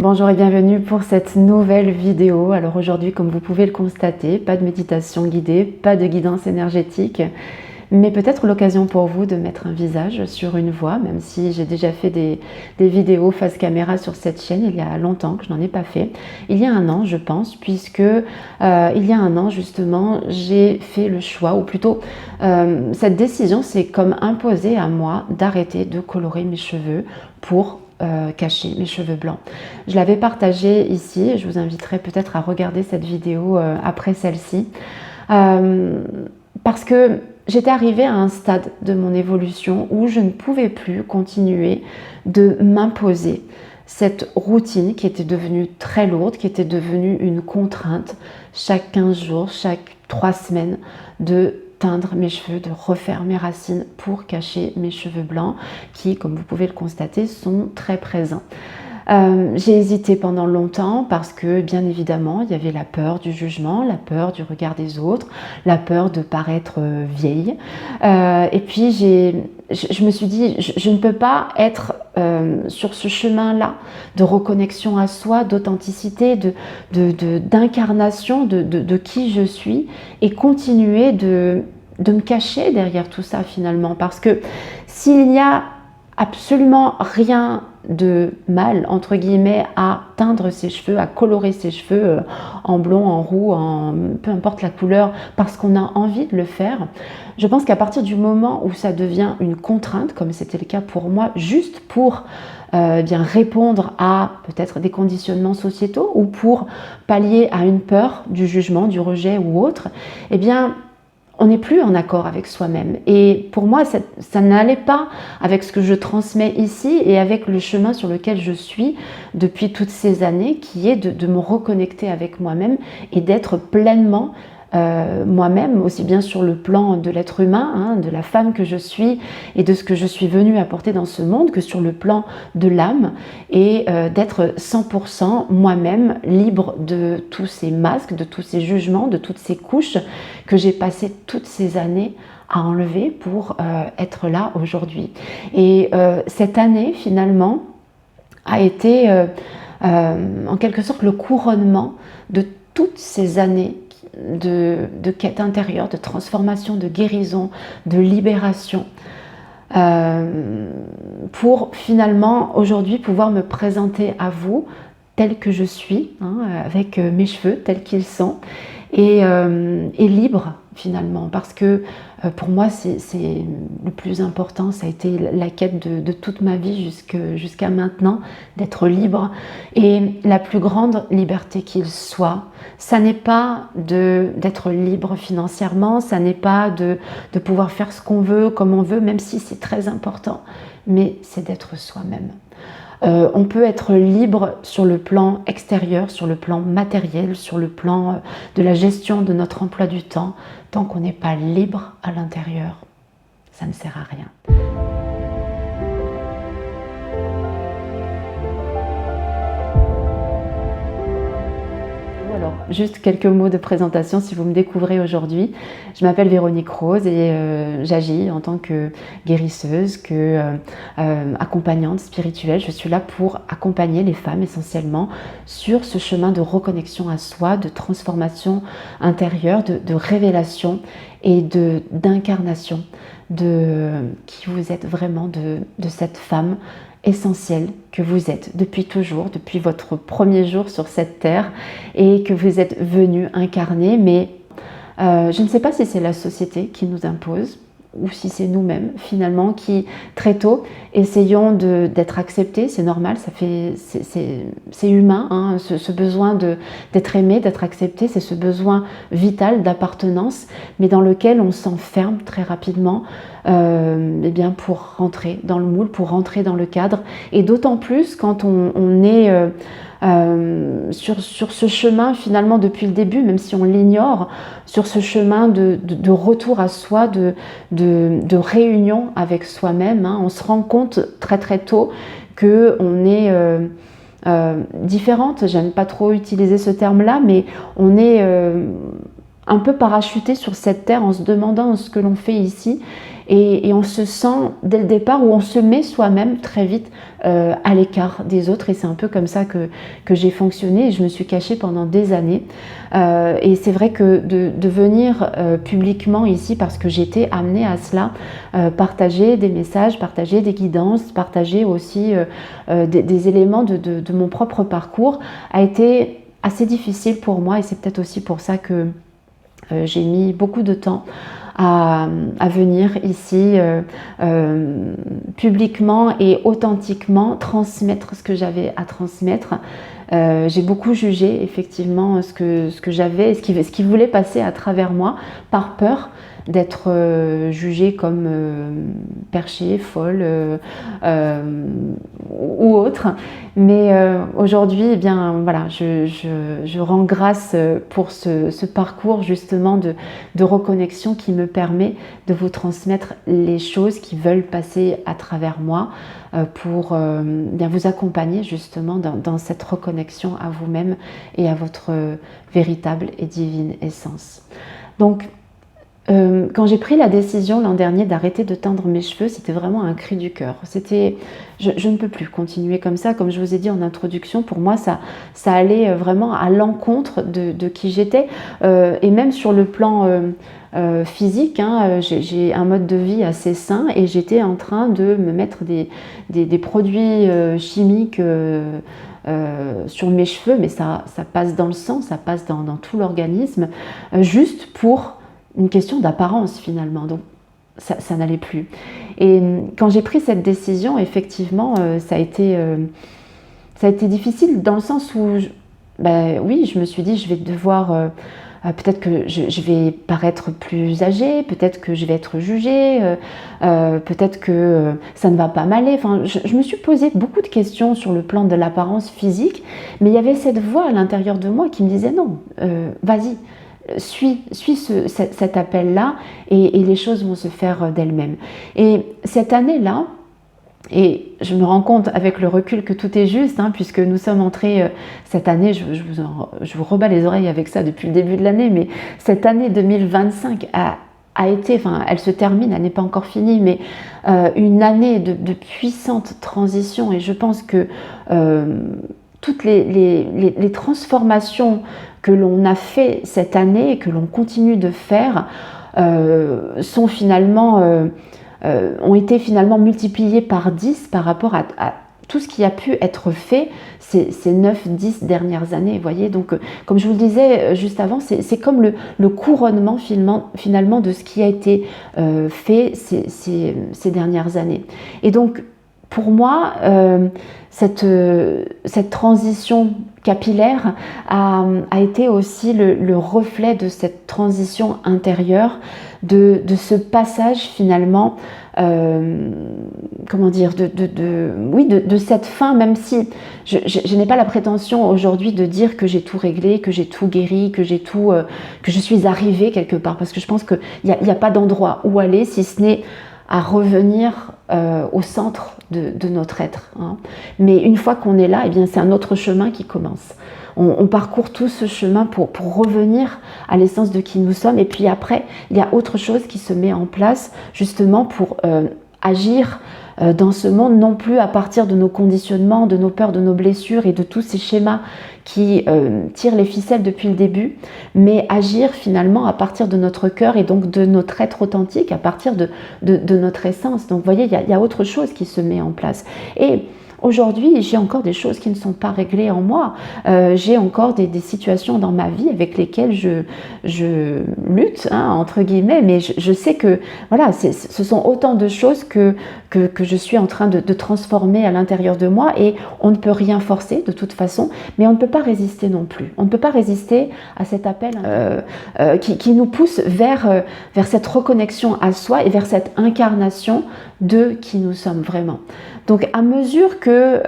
Bonjour et bienvenue pour cette nouvelle vidéo. Alors aujourd'hui, comme vous pouvez le constater, pas de méditation guidée, pas de guidance énergétique, mais peut-être l'occasion pour vous de mettre un visage sur une voix, même si j'ai déjà fait des vidéos face caméra sur cette chaîne il y a longtemps que je n'en ai pas fait. Il y a un an, je pense, puisque il y a un an justement, j'ai fait le choix, ou plutôt cette décision s'est comme imposée à moi d'arrêter de colorer mes cheveux pour cacher mes cheveux blancs. Je l'avais partagé ici, je vous inviterai peut-être à regarder cette vidéo après celle-ci, parce que j'étais arrivée à un stade de mon évolution où je ne pouvais plus continuer de m'imposer cette routine qui était devenue très lourde, qui était devenue une contrainte chaque 15 jours, chaque 3 semaines de teindre mes cheveux, de refaire mes racines pour cacher mes cheveux blancs qui, comme vous pouvez le constater, sont très présents. J'ai hésité pendant longtemps parce que, bien évidemment, il y avait la peur du jugement, la peur du regard des autres, la peur de paraître vieille. Et puis, je me suis dit, je ne peux pas être sur ce chemin-là de reconnexion à soi, d'authenticité, d'incarnation de qui je suis et continuer de me cacher derrière tout ça finalement. Parce que s'il n'y a absolument rien de mal, entre guillemets, à teindre ses cheveux, à colorer ses cheveux en blond, en roux, peu importe la couleur, parce qu'on a envie de le faire. Je pense qu'à partir du moment où ça devient une contrainte, comme c'était le cas pour moi, juste pour bien répondre à peut-être des conditionnements sociétaux ou pour pallier à une peur du jugement, du rejet ou autre, eh bien, on n'est plus en accord avec soi-même. Et pour moi, ça n'allait pas avec ce que je transmets ici et avec le chemin sur lequel je suis depuis toutes ces années, qui est de me reconnecter avec moi-même et d'être pleinement moi-même, aussi bien sur le plan de l'être humain, hein, de la femme que je suis et de ce que je suis venue apporter dans ce monde, que sur le plan de l'âme, et d'être 100% moi-même, libre de tous ces masques, de tous ces jugements, de toutes ces couches que j'ai passé toutes ces années à enlever pour être là aujourd'hui. Et cette année, finalement, a été en quelque sorte le couronnement de toutes ces années de quête intérieure, de transformation, de guérison, de libération, pour finalement aujourd'hui pouvoir me présenter à vous telle que je suis, hein, avec mes cheveux tels qu'ils sont, et libre finalement, parce que pour moi c'est le plus important, ça a été la quête de toute ma vie jusqu'à maintenant, d'être libre. Et la plus grande liberté qu'il soit, ça n'est pas d'être libre financièrement, ça n'est pas de pouvoir faire ce qu'on veut, comme on veut, même si c'est très important, mais c'est d'être soi-même. On peut être libre sur le plan extérieur, sur le plan matériel, sur le plan de la gestion de notre emploi du temps. Tant qu'on n'est pas libre à l'intérieur, ça ne sert à rien. Alors, juste quelques mots de présentation si vous me découvrez aujourd'hui. Je m'appelle Véronique Rose et j'agis en tant que guérisseuse, accompagnante spirituelle. Je suis là pour accompagner les femmes essentiellement sur ce chemin de reconnexion à soi, de transformation intérieure, de révélation et d'incarnation de qui vous êtes vraiment, de cette femme essentielle que vous êtes depuis toujours, depuis votre premier jour sur cette terre, et que vous êtes venu incarner. Mais je ne sais pas si c'est la société qui nous impose ou si c'est nous-mêmes finalement qui très tôt essayons d'être acceptés. C'est normal, c'est humain, hein, ce besoin d'être aimé, d'être accepté, c'est ce besoin vital d'appartenance, mais dans lequel on s'enferme très rapidement eh bien pour rentrer dans le moule, pour rentrer dans le cadre, et d'autant plus quand on est sur ce chemin finalement depuis le début, même si on l'ignore, sur ce chemin de retour à soi, de réunion avec soi-même, hein. On se rend compte très très tôt qu'on est différente. J'aime pas trop utiliser ce terme-là, mais on est un peu parachuté sur cette terre en se demandant ce que l'on fait ici. et on se sent dès le départ, ou on se met soi-même très vite à l'écart des autres, et c'est un peu comme ça que j'ai fonctionné, et je me suis cachée pendant des années. Et c'est vrai que de venir publiquement ici, parce que j'étais amenée à cela, partager des messages, partager des guidances, partager aussi des éléments de mon propre parcours, a été assez difficile pour moi, et c'est peut-être aussi pour ça que j'ai mis beaucoup de temps à venir ici publiquement et authentiquement transmettre ce que j'avais à transmettre. J'ai beaucoup jugé effectivement ce que j'avais, ce qui voulait passer à travers moi, par peur d'être jugée comme perchée, folle ou autre. Mais aujourd'hui, eh bien, voilà, je rends grâce pour ce parcours justement de reconnexion qui me permet de vous transmettre les choses qui veulent passer à travers moi pour bien vous accompagner justement dans cette reconnexion à vous-même et à votre véritable et divine essence. Donc, quand j'ai pris la décision l'an dernier d'arrêter de teindre mes cheveux, c'était vraiment un cri du cœur. Je ne peux plus continuer comme ça. Comme je vous ai dit en introduction, pour moi, ça allait vraiment à l'encontre de qui j'étais. Et même sur le plan physique, hein, j'ai un mode de vie assez sain, et j'étais en train de me mettre des produits chimiques sur mes cheveux, mais ça passe dans le sang, ça passe dans tout l'organisme, juste pour une question d'apparence finalement. Donc ça n'allait plus. Et quand j'ai pris cette décision, effectivement, ça a été difficile dans le sens où, oui, je me suis dit, je vais devoir, peut-être que je vais paraître plus âgée, peut-être que je vais être jugée, peut-être que ça ne va pas m'aller. Enfin, je me suis posé beaucoup de questions sur le plan de l'apparence physique, mais il y avait cette voix à l'intérieur de moi qui me disait non, vas-y. Suis cet appel-là, et les choses vont se faire d'elles-mêmes. Et cette année-là, et je me rends compte avec le recul que tout est juste, hein, puisque nous sommes entrés cette année, je vous rebats les oreilles avec ça depuis le début de l'année, mais cette année 2025 a été, enfin elle se termine, elle n'est pas encore finie, mais une année de puissante transition, et je pense que toutes les transformations que l'on a fait cette année et que l'on continue de faire sont finalement, ont été finalement multipliées par 10 par rapport à tout ce qui a pu être fait ces 9-10 dernières années. Vous voyez, donc comme je vous le disais juste avant, c'est comme le couronnement finalement de ce qui a été fait ces dernières années. Et donc pour moi, cette transition capillaire a été aussi le reflet de cette transition intérieure, de ce passage finalement, comment dire, de cette fin, même si je n'ai pas la prétention aujourd'hui de dire que j'ai tout réglé, que j'ai tout guéri, que je suis arrivée quelque part, parce que je pense qu'il n'y a pas d'endroit où aller si ce n'est à revenir au centre de notre être, hein. Mais une fois qu'on est là, eh bien, c'est un autre chemin qui commence. On parcourt tout ce chemin pour revenir à l'essence de qui nous sommes. Et puis après, il y a autre chose qui se met en place justement pour agir dans ce monde, non plus à partir de nos conditionnements, de nos peurs, de nos blessures et de tous ces schémas qui tirent les ficelles depuis le début, mais agir finalement à partir de notre cœur et donc de notre être authentique, à partir de notre essence. Donc vous voyez, il y a autre chose qui se met en place. Et aujourd'hui, j'ai encore des choses qui ne sont pas réglées en moi. J'ai encore des situations dans ma vie avec lesquelles je lutte, hein, entre guillemets, mais je sais que voilà, ce sont autant de choses que je suis en train de transformer à l'intérieur de moi, et on ne peut rien forcer de toute façon, mais on ne peut pas résister non plus. On ne peut pas résister à cet appel qui nous pousse vers cette reconnexion à soi et vers cette incarnation de qui nous sommes vraiment. Donc à mesure que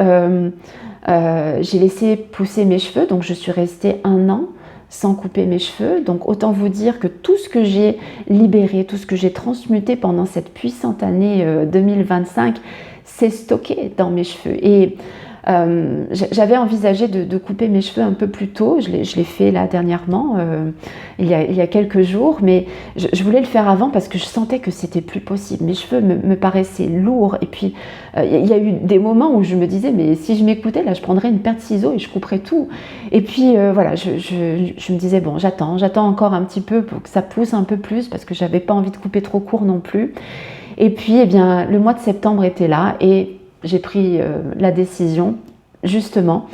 j'ai laissé pousser mes cheveux, donc je suis restée 1 an sans couper mes cheveux, donc autant vous dire que tout ce que j'ai libéré, tout ce que j'ai transmuté pendant cette puissante année 2025 s'est stocké dans mes cheveux. Et J'avais envisagé de couper mes cheveux un peu plus tôt, je l'ai fait là dernièrement, il y a quelques jours, mais je voulais le faire avant parce que je sentais que c'était plus possible. Mes cheveux me paraissaient lourds, et puis il y a eu des moments où je me disais, mais si je m'écoutais, là je prendrais une paire de ciseaux et je couperais tout. Et puis voilà, je me disais, bon, j'attends encore un petit peu pour que ça pousse un peu plus, parce que j'avais pas envie de couper trop court non plus. Et puis eh bien, le mois de septembre était là, et j'ai pris la décision justement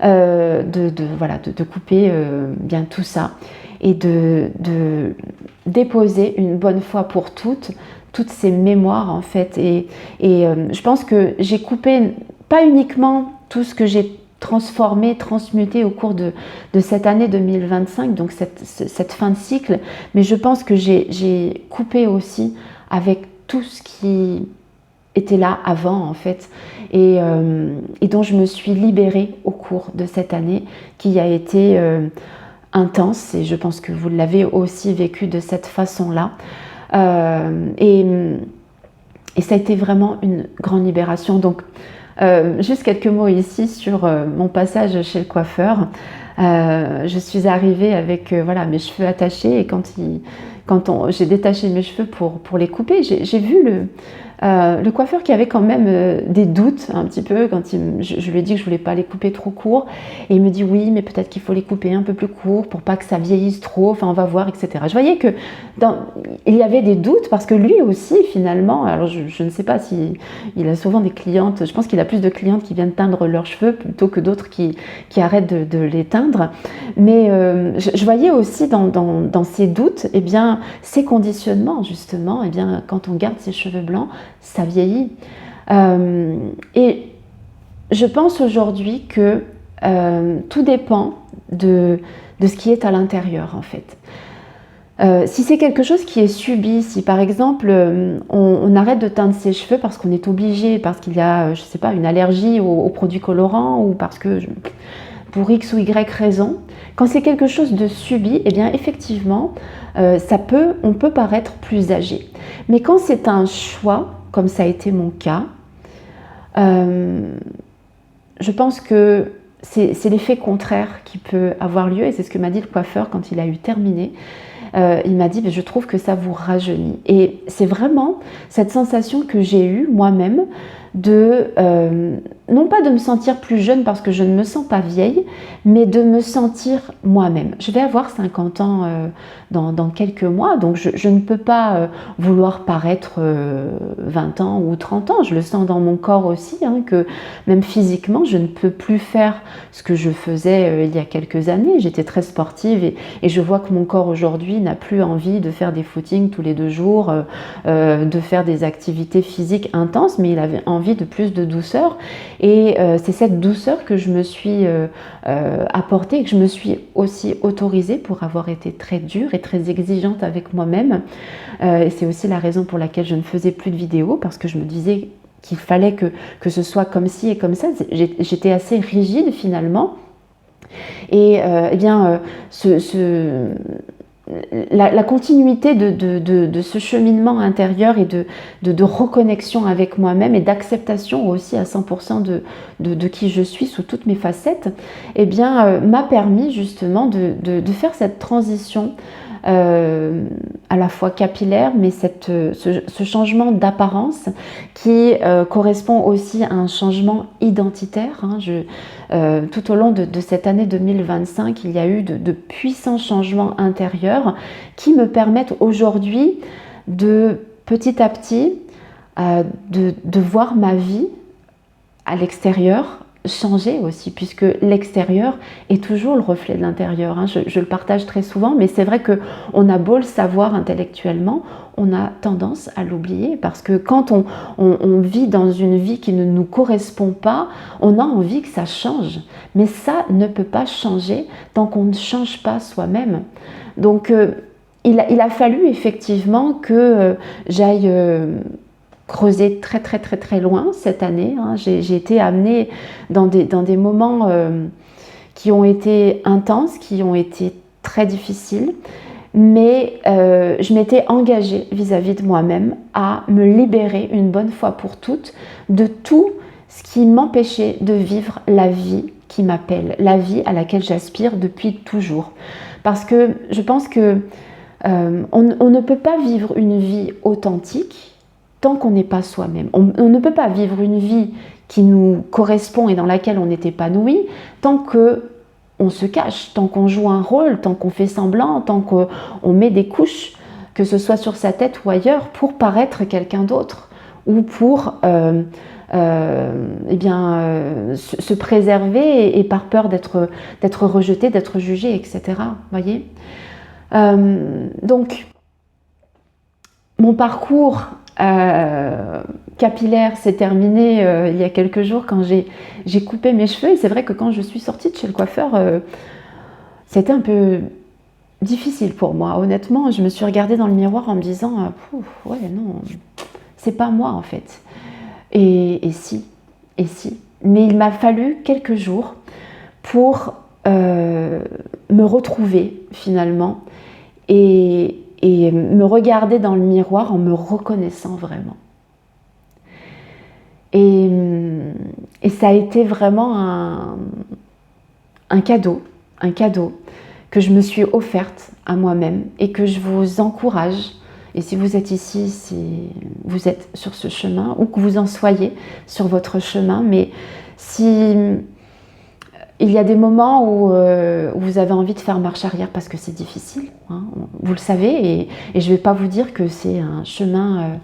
de couper bien tout ça, et de déposer une bonne fois pour toutes ces mémoires en fait. Et je pense que j'ai coupé pas uniquement tout ce que j'ai transformé, transmuté au cours de cette année 2025, donc cette fin de cycle, mais je pense que j'ai coupé aussi avec tout ce qui était là avant en fait, et dont je me suis libérée au cours de cette année qui a été intense, et je pense que vous l'avez aussi vécu de cette façon-là, et ça a été vraiment une grande libération. Donc juste quelques mots ici sur mon passage chez le coiffeur. Je suis arrivée avec voilà, mes cheveux attachés, et quand j'ai détaché mes cheveux pour les couper, j'ai vu le coiffeur qui avait quand même des doutes un petit peu quand je lui ai dit que je voulais pas les couper trop courts, et il me dit oui, mais peut-être qu'il faut les couper un peu plus courts pour pas que ça vieillisse trop, enfin on va voir, etc. Je voyais que il y avait des doutes, parce que lui aussi finalement, alors je ne sais pas si il a souvent des clientes, je pense qu'il a plus de clientes qui viennent teindre leurs cheveux plutôt que d'autres qui arrêtent de les teindre, mais je voyais aussi dans ces doutes, eh bien, ces conditionnements justement, eh bien, quand on garde ses cheveux blancs, ça vieillit. Et je pense aujourd'hui que tout dépend de ce qui est à l'intérieur en fait. Si c'est quelque chose qui est subi, si par exemple on arrête de teindre ses cheveux parce qu'on est obligé, parce qu'il y a, je sais pas, une allergie aux produits colorants, ou parce que pour X ou Y raison, quand c'est quelque chose de subi, eh bien effectivement, on peut paraître plus âgé. Mais quand c'est un choix, comme ça a été mon cas, je pense que c'est l'effet contraire qui peut avoir lieu, et c'est ce que m'a dit le coiffeur quand il a eu terminé. Il m'a dit, je trouve que ça vous rajeunit. Et c'est vraiment cette sensation que j'ai eue moi-même non pas de me sentir plus jeune parce que je ne me sens pas vieille, mais de me sentir moi-même. Je vais avoir 50 ans dans quelques mois, donc je ne peux pas vouloir paraître 20 ans ou 30 ans. Je le sens dans mon corps aussi, hein, que même physiquement, je ne peux plus faire ce que je faisais il y a quelques années. J'étais très sportive, et je vois que mon corps aujourd'hui n'a plus envie de faire des footings tous les 2 jours, de faire des activités physiques intenses, mais il avait envie de plus de douceur. Et c'est cette douceur que je me suis apportée, et que je me suis aussi autorisée pour avoir été très dure et très exigeante avec moi-même. Et c'est aussi la raison pour laquelle je ne faisais plus de vidéos, parce que je me disais qu'il fallait que ce soit comme ci et comme ça. J'étais assez rigide finalement. Et eh bien, la continuité de ce cheminement intérieur, et de reconnexion avec moi-même, et d'acceptation aussi à 100% de qui je suis sous toutes mes facettes, eh bien, m'a permis justement de faire cette transition à la fois capillaire, mais ce changement d'apparence qui correspond aussi à un changement identitaire. Hein. Tout au long de cette année 2025, il y a eu de puissants changements intérieurs qui me permettent aujourd'hui de petit à petit de voir ma vie à l'extérieur changer aussi, puisque l'extérieur est toujours le reflet de l'intérieur. Hein. Je le partage très souvent, mais c'est vrai qu'on a beau le savoir intellectuellement, on a tendance à l'oublier, parce que quand on vit dans une vie qui ne nous correspond pas, on a envie que ça change, mais ça ne peut pas changer tant qu'on ne change pas soi-même. Donc il a fallu effectivement que j'aille creuser très très très très loin cette année. Hein. J'ai été amenée dans des moments qui ont été intenses, qui ont été très difficiles, mais je m'étais engagée vis-à-vis de moi-même à me libérer une bonne fois pour toutes de tous ce qui m'empêchait de vivre la vie qui m'appelle, la vie à laquelle j'aspire depuis toujours. Parce que je pense que on ne peut pas vivre une vie authentique tant qu'on n'est pas soi-même. On ne peut pas vivre une vie qui nous correspond et dans laquelle on est épanoui tant qu'on se cache, tant qu'on joue un rôle, tant qu'on fait semblant, tant qu'on met des couches, que ce soit sur sa tête ou ailleurs, pour paraître quelqu'un d'autre ou pour se préserver et par peur d'être rejeté, d'être jugé, etc. Voyez, donc, mon parcours capillaire s'est terminé il y a quelques jours quand j'ai coupé mes cheveux. Et c'est vrai que quand je suis sortie de chez le coiffeur, c'était un peu difficile pour moi. Honnêtement, je me suis regardée dans le miroir en me disant ouais, non, c'est pas moi en fait. Et si. Mais il m'a fallu quelques jours pour me retrouver finalement et me regarder dans le miroir en me reconnaissant vraiment. Et ça a été vraiment un cadeau que je me suis offerte à moi-même et que je vous encourage. Et si vous êtes ici, si vous êtes sur ce chemin, ou que vous en soyez sur votre chemin, mais si il y a des moments où vous avez envie de faire marche arrière parce que c'est difficile, hein, vous le savez, et je ne vais pas vous dire que c'est un chemin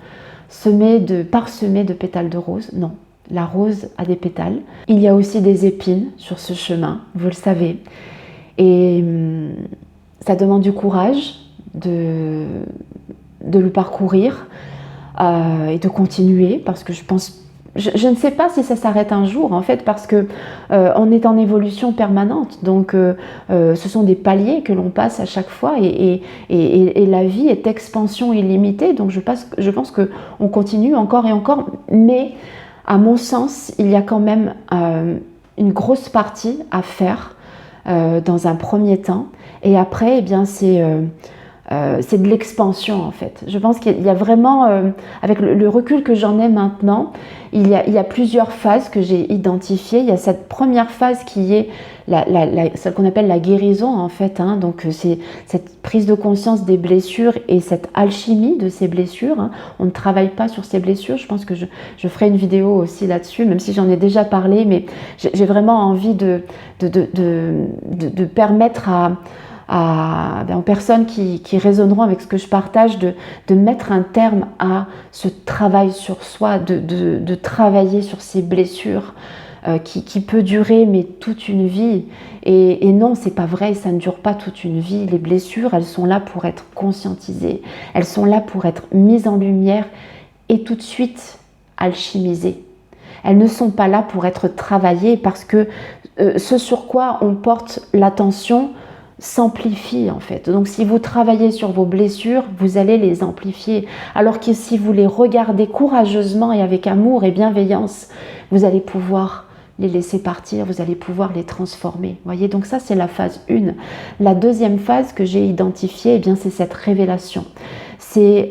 parsemé de pétales de rose. Non, la rose a des pétales. Il y a aussi des épines sur ce chemin, vous le savez. Et ça demande du courage de le parcourir et de continuer, parce que je ne sais pas si ça s'arrête un jour en fait, parce que on est en évolution permanente, donc ce sont des paliers que l'on passe à chaque fois, et la vie est expansion illimitée, donc je pense qu'on continue encore et encore, mais à mon sens il y a quand même une grosse partie à faire dans un premier temps, et après eh bien c'est de l'expansion en fait. Je pense qu'il y a vraiment, avec le recul que j'en ai maintenant, il y a plusieurs phases que j'ai identifiées. Il y a cette première phase qui est celle qu'on appelle la guérison en fait, hein. Donc c'est cette prise de conscience des blessures et cette alchimie de ces blessures, hein. On ne travaille pas sur ces blessures. Je pense que je ferai une vidéo aussi là-dessus, même si j'en ai déjà parlé, mais j'ai vraiment envie de permettre aux personnes qui résonneront avec ce que je partage, de mettre un terme à ce travail sur soi, de travailler sur ces blessures qui peut durer mais toute une vie. Et non, c'est pas vrai, ça ne dure pas toute une vie. Les blessures, elles sont là pour être conscientisées, elles sont là pour être mises en lumière et tout de suite alchimisées. Elles ne sont pas là pour être travaillées, parce que ce sur quoi on porte l'attention s'amplifie en fait. Donc si vous travaillez sur vos blessures, vous allez les amplifier, alors que si vous les regardez courageusement et avec amour et bienveillance, vous allez pouvoir les laisser partir, vous allez pouvoir les transformer. Voyez, donc ça c'est la phase 1. La deuxième phase que j'ai identifiée, eh bien c'est cette révélation. C'est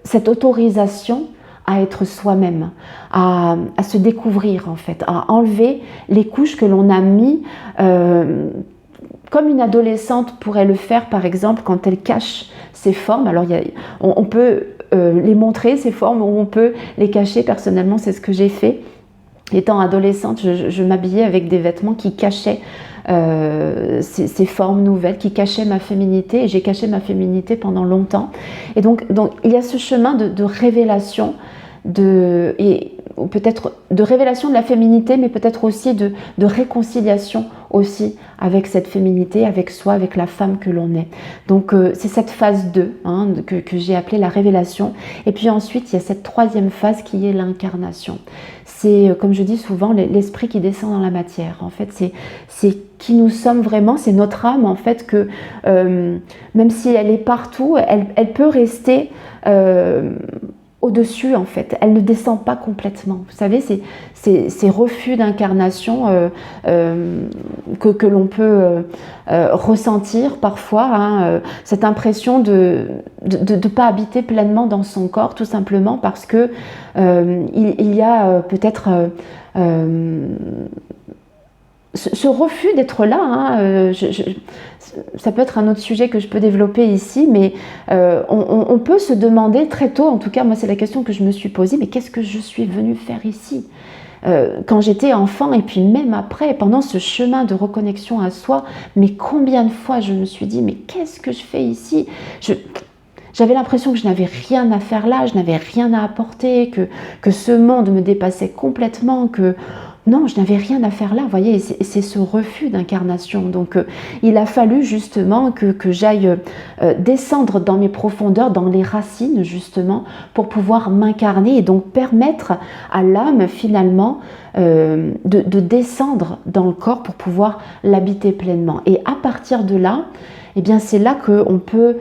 cette autorisation à être soi-même, à se découvrir en fait, à enlever les couches que l'on a mis comme une adolescente pourrait le faire par exemple quand elle cache ses formes. Alors on peut les montrer, ces formes, ou on peut les cacher. Personnellement, c'est ce que j'ai fait. Étant adolescente, je m'habillais avec des vêtements qui cachaient ces formes nouvelles, qui cachaient ma féminité, et j'ai caché ma féminité pendant longtemps. Et donc il y a ce chemin de révélation, et peut-être de révélation de la féminité, mais peut-être aussi de réconciliation aussi avec cette féminité, avec soi, avec la femme que l'on est. Donc c'est cette phase 2 hein, que j'ai appelée la révélation. Et puis ensuite, il y a cette troisième phase qui est l'incarnation. C'est, comme je dis souvent, l'esprit qui descend dans la matière. En fait, c'est qui nous sommes vraiment, c'est notre âme en fait, que même si elle est partout, elle peut rester au-dessus en fait, elle ne descend pas complètement. Vous savez, ces refus d'incarnation que l'on peut ressentir parfois, hein, cette impression de ne pas habiter pleinement dans son corps, tout simplement parce que il y a peut-être ce refus d'être là, hein, ça peut être un autre sujet que je peux développer ici, mais on peut se demander très tôt, en tout cas moi c'est la question que je me suis posée, mais qu'est-ce que je suis venue faire ici quand j'étais enfant et puis même après, pendant ce chemin de reconnexion à soi, mais combien de fois je me suis dit, mais qu'est-ce que je fais ici? J'avais l'impression que je n'avais rien à faire là, je n'avais rien à apporter, que ce monde me dépassait complètement, que non, je n'avais rien à faire là, vous voyez, c'est ce refus d'incarnation. Donc il a fallu justement que j'aille descendre dans mes profondeurs, dans les racines justement, pour pouvoir m'incarner et donc permettre à l'âme finalement de descendre dans le corps pour pouvoir l'habiter pleinement. Et à partir de là, eh bien c'est là qu'on peut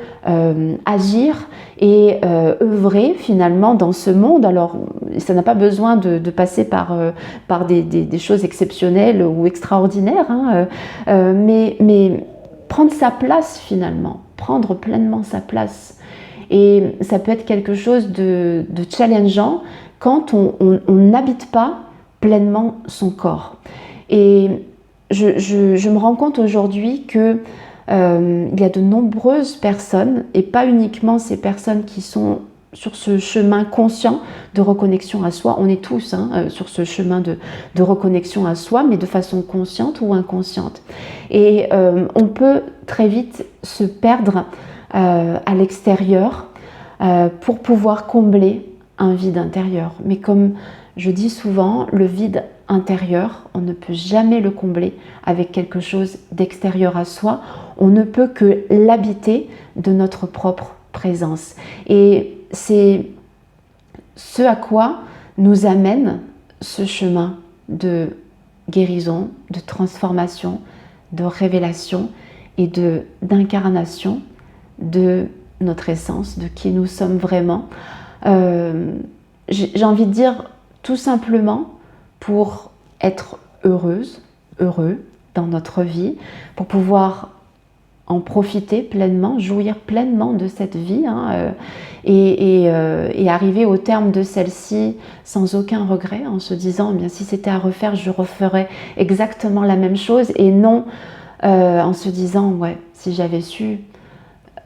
agir et œuvrer finalement dans ce monde. Alors ça n'a pas besoin de passer par des choses exceptionnelles ou extraordinaires, hein, mais prendre sa place finalement, prendre pleinement sa place. Et ça peut être quelque chose de challengeant quand on n'habite pas pleinement son corps. Et je me rends compte aujourd'hui que il y a de nombreuses personnes, et pas uniquement ces personnes qui sont sur ce chemin conscient de reconnexion à soi, on est tous sur ce chemin de reconnexion à soi, mais de façon consciente ou inconsciente. Et on peut très vite se perdre à l'extérieur pour pouvoir combler un vide intérieur. Mais comme je dis souvent, le vide intérieur, on ne peut jamais le combler avec quelque chose d'extérieur à soi. On ne peut que l'habiter de notre propre présence. Et c'est ce à quoi nous amène ce chemin de guérison, de transformation, de révélation et d'incarnation de notre essence, de qui nous sommes vraiment. J'ai envie de dire tout simplement pour être heureuse, heureux dans notre vie, pour pouvoir en profiter pleinement, jouir pleinement de cette vie, hein, et arriver au terme de celle-ci sans aucun regret, en se disant, eh bien, si c'était à refaire, je referais exactement la même chose, et non en se disant, ouais, si j'avais su,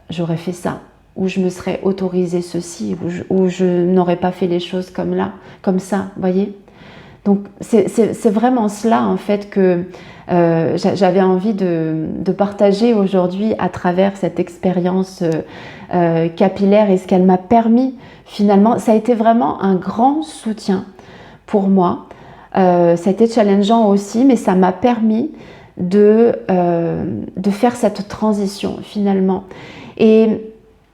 j'aurais fait ça, ou je me serais autorisé ceci, ou je n'aurais pas fait les choses comme ça, voyez. Donc c'est vraiment cela en fait que j'avais envie de partager aujourd'hui à travers cette expérience capillaire et ce qu'elle m'a permis finalement. Ça a été vraiment un grand soutien pour moi. Ça a été challengeant aussi, mais ça m'a permis de faire cette transition finalement. Et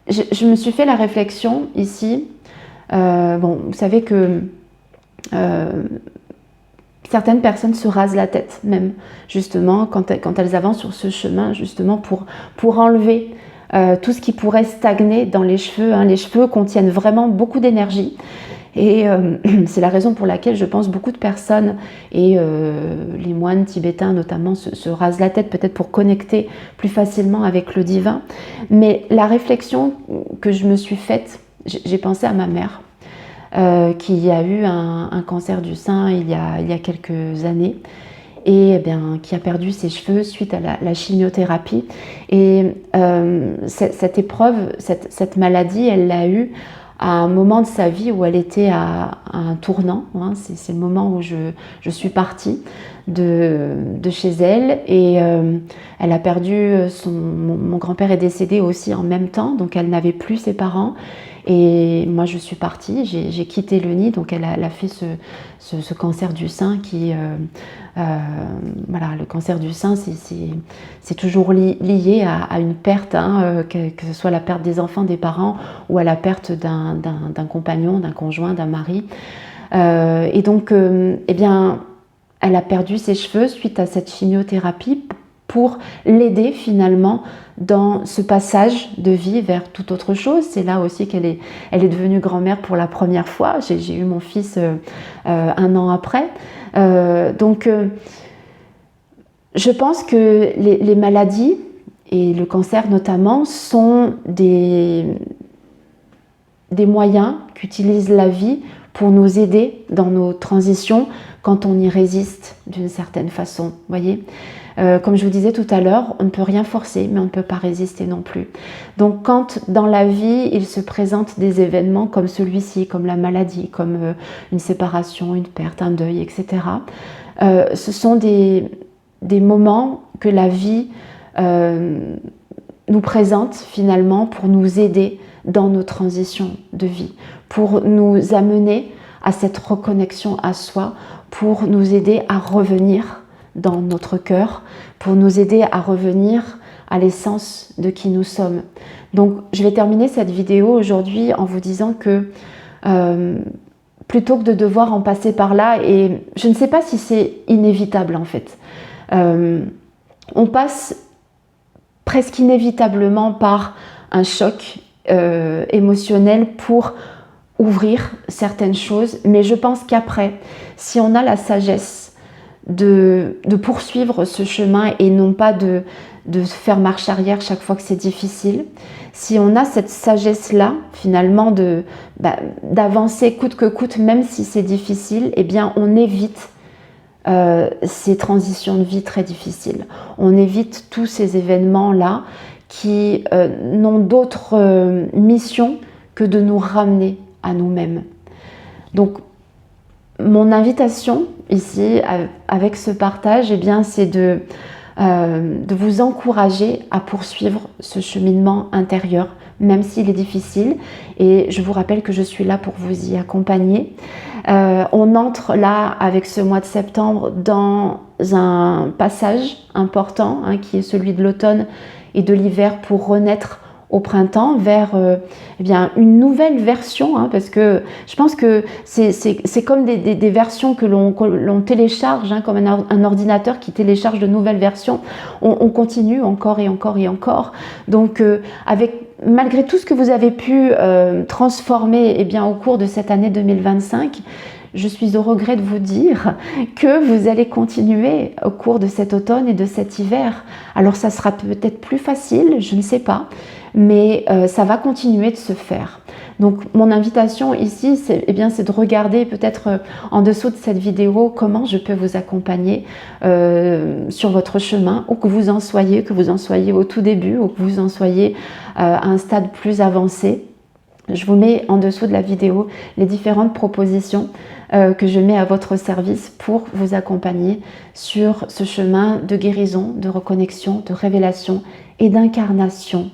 je me suis fait la réflexion ici. Bon, vous savez que certaines personnes se rasent la tête même, justement, quand elles avancent sur ce chemin, justement, pour enlever tout ce qui pourrait stagner dans les cheveux. Hein. Les cheveux contiennent vraiment beaucoup d'énergie. Et c'est la raison pour laquelle je pense beaucoup de personnes, et les moines tibétains notamment, se rasent la tête, peut-être pour connecter plus facilement avec le divin. Mais la réflexion que je me suis faite, j'ai pensé à ma mère, qui a eu un cancer du sein il y a quelques années, et bien, qui a perdu ses cheveux suite à la chimiothérapie. Et cette épreuve, cette maladie, elle l'a eue à un moment de sa vie où elle était à un tournant. Hein. C'est le moment où je suis partie de chez elle, et elle a perdu mon grand-père est décédé aussi en même temps, donc elle n'avait plus ses parents. Et moi je suis partie, j'ai quitté le nid, donc elle a fait ce cancer du sein qui, voilà, le cancer du sein c'est toujours lié à une perte, hein, que ce soit la perte des enfants, des parents, ou à la perte d'un compagnon, d'un conjoint, d'un mari. Et donc, eh bien, elle a perdu ses cheveux suite à cette chimiothérapie pour l'aider finalement dans ce passage de vie vers toute autre chose. C'est là aussi qu'elle est devenue grand-mère pour la première fois. J'ai eu mon fils 1 an après. Donc je pense que les maladies, et le cancer notamment, sont des moyens qu'utilise la vie pour nous aider dans nos transitions quand on y résiste d'une certaine façon, voyez. Comme je vous disais tout à l'heure, on ne peut rien forcer, mais on ne peut pas résister non plus. Donc quand dans la vie, il se présente des événements comme celui-ci, comme la maladie, comme une séparation, une perte, un deuil, etc., ce sont des moments que la vie nous présente finalement pour nous aider dans nos transitions de vie, pour nous amener à cette reconnexion à soi, pour nous aider à revenir dans notre cœur, pour nous aider à revenir à l'essence de qui nous sommes. Donc je vais terminer cette vidéo aujourd'hui en vous disant que plutôt que de devoir en passer par là, et je ne sais pas si c'est inévitable en fait, on passe presque inévitablement par un choc émotionnel pour ouvrir certaines choses, mais je pense qu'après, si on a la sagesse de poursuivre ce chemin et non pas de faire marche arrière chaque fois que c'est difficile, si on a cette sagesse-là, finalement, d'avancer coûte que coûte, même si c'est difficile, eh bien on évite ces transitions de vie très difficiles. On évite tous ces événements-là qui n'ont d'autre mission que de nous ramener à nous-mêmes. Donc, mon invitation ici, avec ce partage, eh bien, c'est de vous encourager à poursuivre ce cheminement intérieur, même s'il est difficile. Et je vous rappelle que je suis là pour vous y accompagner. On entre là, avec ce mois de septembre, dans un passage important, qui est celui de l'automne et de l'hiver, pour renaître au printemps vers eh bien, une nouvelle version, parce que je pense que c'est comme des versions que l'on télécharge, comme un ordinateur qui télécharge de nouvelles versions. On continue encore et encore et encore. Donc malgré tout ce que vous avez pu transformer eh bien, au cours de cette année 2025, je suis au regret de vous dire que vous allez continuer au cours de cet automne et de cet hiver. Alors ça sera peut-être plus facile, je ne sais pas, mais ça va continuer de se faire. Donc mon invitation ici, c'est de regarder peut-être en dessous de cette vidéo comment je peux vous accompagner sur votre chemin, où que vous en soyez au tout début, ou que vous en soyez à un stade plus avancé. Je vous mets en dessous de la vidéo les différentes propositions que je mets à votre service pour vous accompagner sur ce chemin de guérison, de reconnexion, de révélation et d'incarnation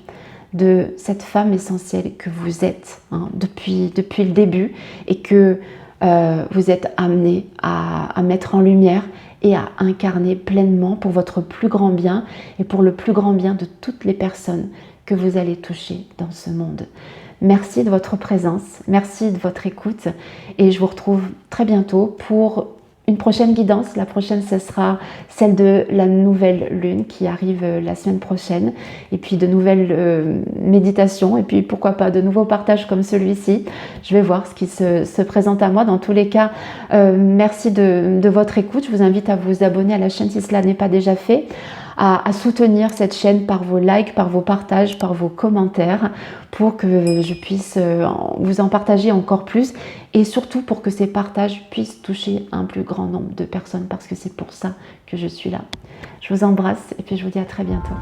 de cette femme essentielle que vous êtes depuis le début, et que vous êtes amenée à mettre en lumière et à incarner pleinement pour votre plus grand bien et pour le plus grand bien de toutes les personnes que vous allez toucher dans ce monde. Merci de votre présence, merci de votre écoute, et je vous retrouve très bientôt pour une prochaine guidance. La prochaine, ce sera celle de la nouvelle lune qui arrive la semaine prochaine, et puis de nouvelles méditations, et puis pourquoi pas de nouveaux partages comme celui-ci. Je vais voir ce qui se présente à moi. Dans tous les cas, merci de votre écoute. Je vous invite à vous abonner à la chaîne si cela n'est pas déjà fait, à soutenir cette chaîne par vos likes, par vos partages, par vos commentaires, pour que je puisse vous en partager encore plus, et surtout pour que ces partages puissent toucher un plus grand nombre de personnes, parce que c'est pour ça que je suis là. Je vous embrasse et puis je vous dis à très bientôt.